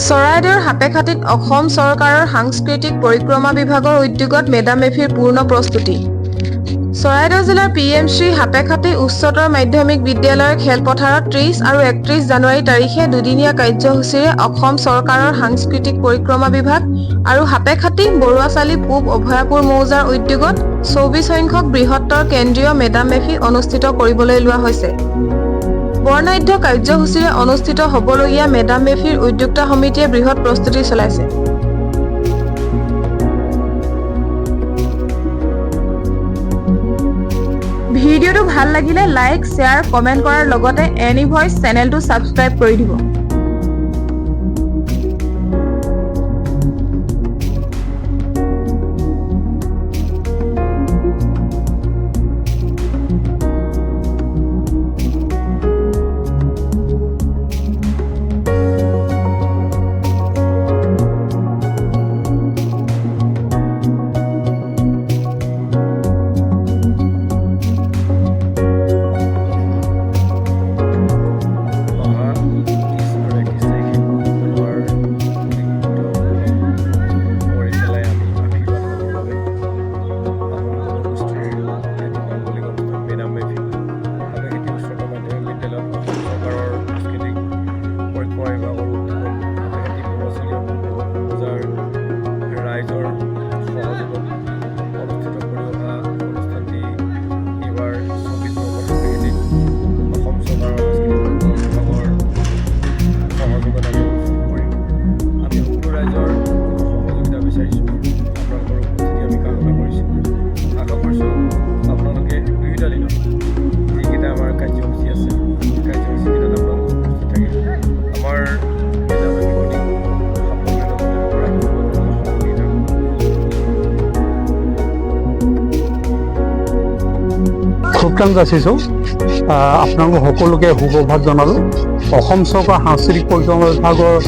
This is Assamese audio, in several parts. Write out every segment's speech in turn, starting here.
চৰাইদেউৰ সাপেখাতিত অসম চৰকাৰৰ সাংস্কৃতিক পৰিক্ৰমা বিভাগৰ উদ্যোগত me-dam-me-phiৰ পূৰ্ণ প্ৰস্তুতি। চৰাইদেউ জিলাৰ PMC সাপেখাতি উচ্চতৰ মাধ্যমিক বিদ্যালয়ৰ খেলপথাৰত 30 আৰু 31 জানুৱাৰী তাৰিখে দুদিনীয়া কাৰ্যসূচীৰে অসম চৰকাৰৰ সাংস্কৃতিক পৰিক্ৰমা বিভাগ আৰু সাপেখাতি বৰুৱাচালি পূব অভয়াপুৰ মৌজাৰ উদ্যোগত 24 সংখ্যক বৃহত্তৰ কেন্দ্ৰীয় me-dam-me-phi অনুষ্ঠিত কৰিবলৈ লোৱা হৈছে। বৰ্ণাঢ্য কাৰ্যসূচীৰে অনুষ্ঠিত হ'বলগীয়া me-dam-me-phiৰ উদ্যোক্তা সমিতিয়ে বৃহৎ প্ৰস্তুতি চলাইছে। ভিডিঅ'টো ভাল লাগিলে লাইক, শ্বেয়াৰ, কমেণ্ট কৰাৰ লগতে এনি ভইচ চেনেলটো ছাবস্ক্ৰাইব কৰি দিব। খুব যাচিছোঁ আপোনালোক সকলোকে সুপ্ৰভাত জনালোঁ। অসম চৰকাৰ সাংস্কৃতিক পৰিক্ৰমা বিভাগৰ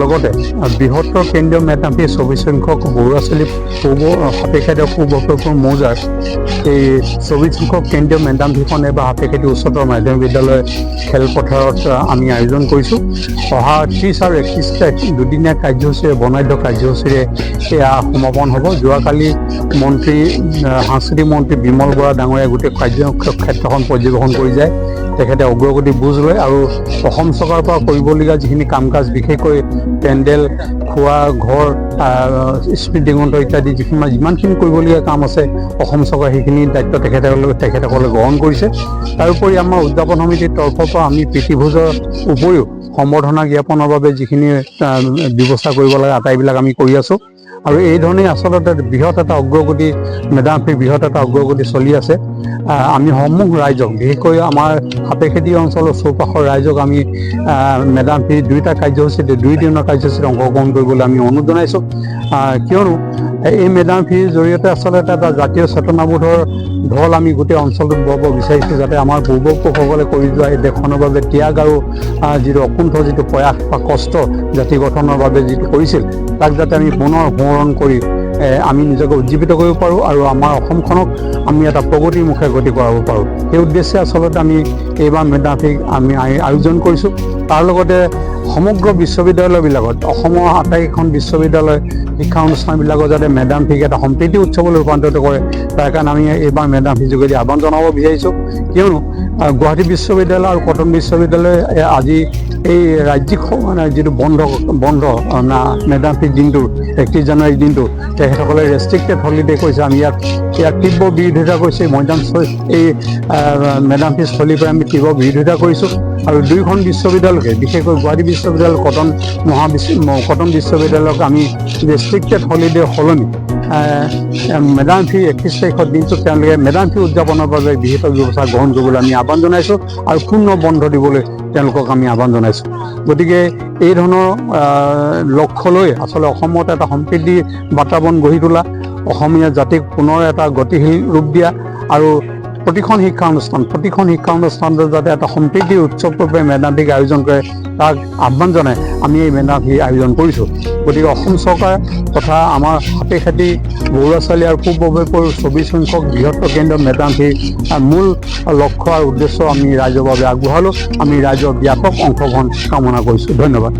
লগতে বৃহত্তৰ কেন্দ্ৰীয় me-dam-me-phi 24 সংখ্যক বৰুৱাচালি পূব সাপেখাতি পূব অভয়াপুৰ মৌজাৰ এই 24 সংখ্যক কেন্দ্ৰীয় me-dam-me-phiখনে বা সাপেখাতি উচ্চতৰ মাধ্যমিক বিদ্যালয় খেলপথাৰত আমি আয়োজন কৰিছোঁ। অহা 30 আৰু 31 তাৰিখ দুদিনীয়া কাৰ্যসূচীৰে বৰ্ণাঢ্য কাৰ্যসূচীৰে এয়া সমাপন হ'ব। যোৱাকালি সাংস্কৃতিক মন্ত্ৰী বিমল বৰা ডাঙৰীয়াই গোটেই কাৰ্যক্ষেত্ৰখন পৰ্যবেক্ষণ কৰি যায়। তেখেতে অগ্ৰগতি বুজ লয় আৰু অসম চৰকাৰৰ পৰা কৰিবলগীয়া যিখিনি কাম কাজ, বিশেষকৈ পেণ্ডেল, খোৱা ঘৰ, স্মৃতিগ্ৰন্থ ইত্যাদি যিমানখিনি কৰিবলগীয়া কাম আছে অসম চৰকাৰে সেইখিনি দায়িত্ব তেখেতসকলে গ্ৰহণ কৰিছে। তাৰোপৰি আমাৰ উদযাপন সমিতিৰ তৰফৰ পৰা আমি প্ৰীতিভোজৰ উপৰিও সম্বৰ্ধনা জ্ঞাপনৰ বাবে যিখিনি ব্যৱস্থা কৰিব লাগে আটাইবিলাক আমি কৰি আছোঁ। আৰু এই ধৰণেই আচলতে বৃহৎ এটা অগ্ৰগতি me-dam-me-phiৰ বৃহৎ এটা অগ্ৰগতি চলি আছে। আমি সমূহ ৰাইজক, বিশেষকৈ আমাৰ সাপেখাতি অঞ্চলৰ চৌপাশৰ ৰাইজক আমি me-dam-me-phi দুইটা কাৰ্যসূচীতে 2 দিনৰ কাৰ্যসূচীত অংশগ্ৰহণ কৰিবলৈ আমি অনুৰোধ জনাইছোঁ। কিয়নো এই me-dam-me-phiৰ জৰিয়তে আচলতে এটা জাতীয় চেতনাবোধৰ ঢল আমি গোটেই অঞ্চলটোত বব বিচাৰিছোঁ, যাতে আমাৰ পূৰ্বপুৰুষসকলে কৰি যোৱা এই দেশখনৰ বাবে ত্যাগ আৰু যিটো অকুণ্ঠ যিটো প্ৰয়াস বা কষ্ট জাতি গঠনৰ বাবে যিটো কৰিছিল, তাক যাতে আমি পুনৰ সোঁৱৰণ কৰি আমি নিজকে উজ্জীৱিত কৰিব পাৰোঁ আৰু আমাৰ অসমখনক আমি এটা প্ৰগতিৰ মুখে গতি কৰাব পাৰোঁ। সেই উদ্দেশ্যে আচলতে আমি এইবাৰ me-dam-me-phi আমি আয়োজন কৰিছোঁ। তাৰ লগতে সমগ্ৰ বিশ্ববিদ্যালয়বিলাকত অসমৰ আটাইকেইখন বিশ্ববিদ্যালয় শিক্ষা অনুষ্ঠানবিলাকত যাতে me-dam-phi এটা সম্প্ৰীতি উৎসৱলৈ ৰূপান্তৰিত কৰে, তাৰ কাৰণে আমি এইবাৰ me-dam-phi যোগেদি আহ্বান জনাব বিচাৰিছোঁ। কিয়নো গুৱাহাটী বিশ্ববিদ্যালয় আৰু কটন বিশ্ববিদ্যালয়ে আজি এই ৰাজ্যিক যিটো বন্ধ me-dam-phi দিনটো 31 জানুৱাৰীৰ দিনটো তেখেতসকলে ৰেষ্ট্ৰিক্টেড হলিডে কৈছে। আমি ইয়াক তীব্ৰ বিৰোধিতা কৰিছোঁ। এই me-dam-phi স্থলীৰ পৰা আমি তীব্ৰ বিৰোধিতা কৰিছোঁ আৰু দুয়োখন বিশ্ববিদ্যালয়কে, বিশেষকৈ গুৱাহাটী বিশ্ববিদ্যালয়, কটন বিশ্ববিদ্যালয়ক আমি ৰেষ্ট্ৰিক্টেড হলিডে সলনি me-dam-phi 31 তাৰিখৰ দিনটোত তেওঁলোকে me-dam-phi উদযাপনৰ বাবে বিহিত ব্যৱস্থা গ্ৰহণ কৰিবলৈ আমি আহ্বান জনাইছোঁ আৰু পূৰ্ণ বন্ধ দিবলৈ তেওঁলোকক আমি আহ্বান জনাইছোঁ। গতিকে এই ধৰণৰ লক্ষ্য লৈ আচলতে অসমত এটা সম্প্ৰীতি বাতাবৰণ গঢ়ি তোলা, অসমীয়া জাতিক পুনৰ এটা গতিশীল ৰূপ দিয়া আৰু প্ৰতিখন শিক্ষা অনুষ্ঠানত যাতে এটা সম্প্ৰীতিৰ উৎসৱৰূপে me-dam-phi আয়োজন কৰে, তাক আহ্বান জনাই আমি এই me-dam-phi আয়োজন কৰিছোঁ। গতিকে অসম চৰকাৰ তথা আমাৰ সাপেখাতি বৰুৱাচালি আৰু পূব অভয়াপুৰ 24 সংখ্যক বৃহত্তৰ কেন্দ্ৰীয় me-dam-phi মূল লক্ষ্য আৰু উদ্দেশ্য আমি ৰাইজৰ বাবে আগবঢ়ালোঁ। আমি ৰাইজৰ ব্যাপক অংশগ্ৰহণ কামনা কৰিছোঁ। ধন্যবাদ।